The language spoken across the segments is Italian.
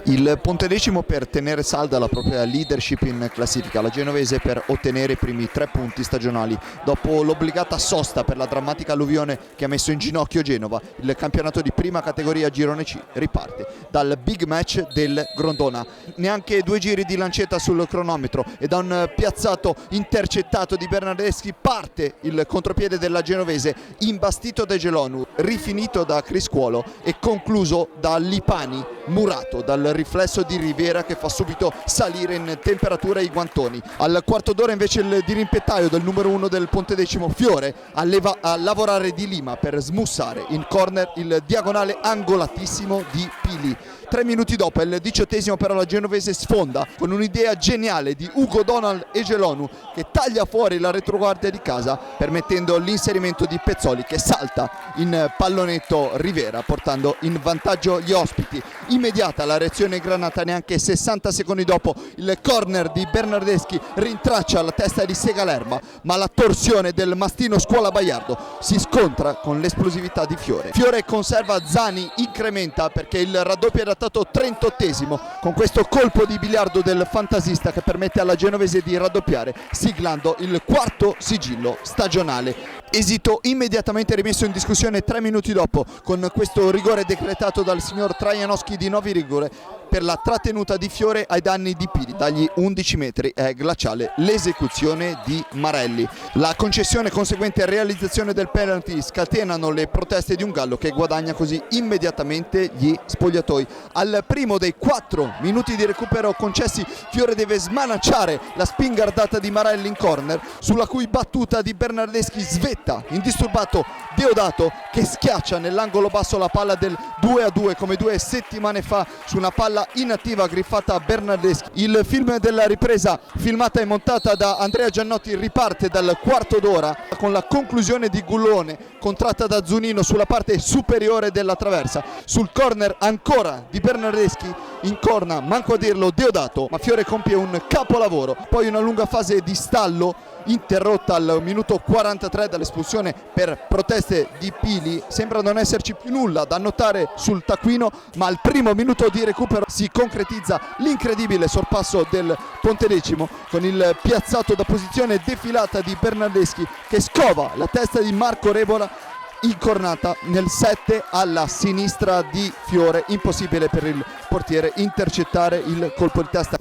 Il Pontedecimo per tenere salda la propria leadership in classifica, la Genovese per ottenere i primi 3 punti stagionali. Dopo l'obbligata sosta per la drammatica alluvione che ha messo in ginocchio Genova, il campionato di prima categoria Girone C riparte dal big match del Grondona. Neanche 2 giri di lancetta sul cronometro e da un piazzato intercettato di Bernardeschi parte il contropiede della Genovese, imbastito da Gelonu, rifinito da Criscuolo e concluso da Lipani, murato dal riflesso di Rivera che fa subito salire in temperatura i guantoni. Al quarto d'ora invece il dirimpettaio del numero 1 del Pontedecimo, Fiore, a lavorare di Lima per smussare in corner il diagonale angolatissimo di Pili. 3 minuti dopo, il 18esimo, però la Genovese sfonda con un'idea geniale di Ugo Donald e Gelonu che taglia fuori la retroguardia di casa permettendo l'inserimento di Pezzoli che salta in pallonetto Rivera portando in vantaggio gli ospiti. Immediata la reazione granata, neanche 60 secondi dopo il corner di Bernardeschi rintraccia la testa di Segalerma, ma la torsione del mastino Scuola Baiardo si scontra con l'esplosività di Fiore. Fiore conserva, Zani incrementa perché il raddoppio era stato 38esimo con questo colpo di biliardo del fantasista che permette alla Genovese di raddoppiare, siglando il quarto sigillo stagionale. Esito immediatamente rimesso in discussione 3 minuti dopo con questo rigore decretato dal signor Trajanowski di Novi Ligure per la trattenuta di Fiore ai danni di Pili. Dagli 11 metri è glaciale l'esecuzione di Marelli. La concessione conseguente realizzazione del penalty scatenano le proteste di un Gallo che guadagna così immediatamente gli spogliatoi. Al primo dei 4 minuti di recupero concessi, Fiore deve smanacciare la spingardata di Marelli in corner, sulla cui battuta di Bernardeschi svetta indisturbato Deodato che schiaccia nell'angolo basso la palla del 2-2 come 2 settimane fa su una palla inattiva griffata a Bernardeschi. Il film della ripresa, filmata e montata da Andrea Giannotti, riparte dal quarto d'ora con la conclusione di Gullone contratta da Zunino sulla parte superiore della traversa. Sul corner ancora di Bernardeschi incorna, manco a dirlo, Deodato, ma Fiore compie un capolavoro. Poi una lunga fase di stallo interrotta al minuto 43 dall'espulsione per proteste di Pili. Sembra non esserci più nulla da notare sul taccuino, ma al primo minuto di recupero si concretizza l'incredibile sorpasso del Pontedecimo con il piazzato da posizione defilata di Bernardeschi che scova la testa di Marco Rebola incornata nel 7 alla sinistra di Fiore. Impossibile per il portiere intercettare il colpo di testa.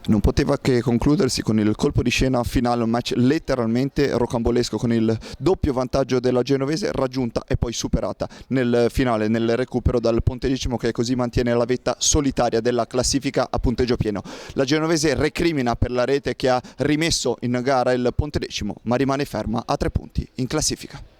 Non poteva che concludersi con il colpo di scena finale, un match letteralmente rocambolesco con il doppio vantaggio della Genovese raggiunta e poi superata nel finale, nel recupero dal Pontedecimo che così mantiene la vetta solitaria della classifica a punteggio pieno. La Genovese recrimina per la rete che ha rimesso in gara il Pontedecimo ma rimane ferma a 3 punti in classifica.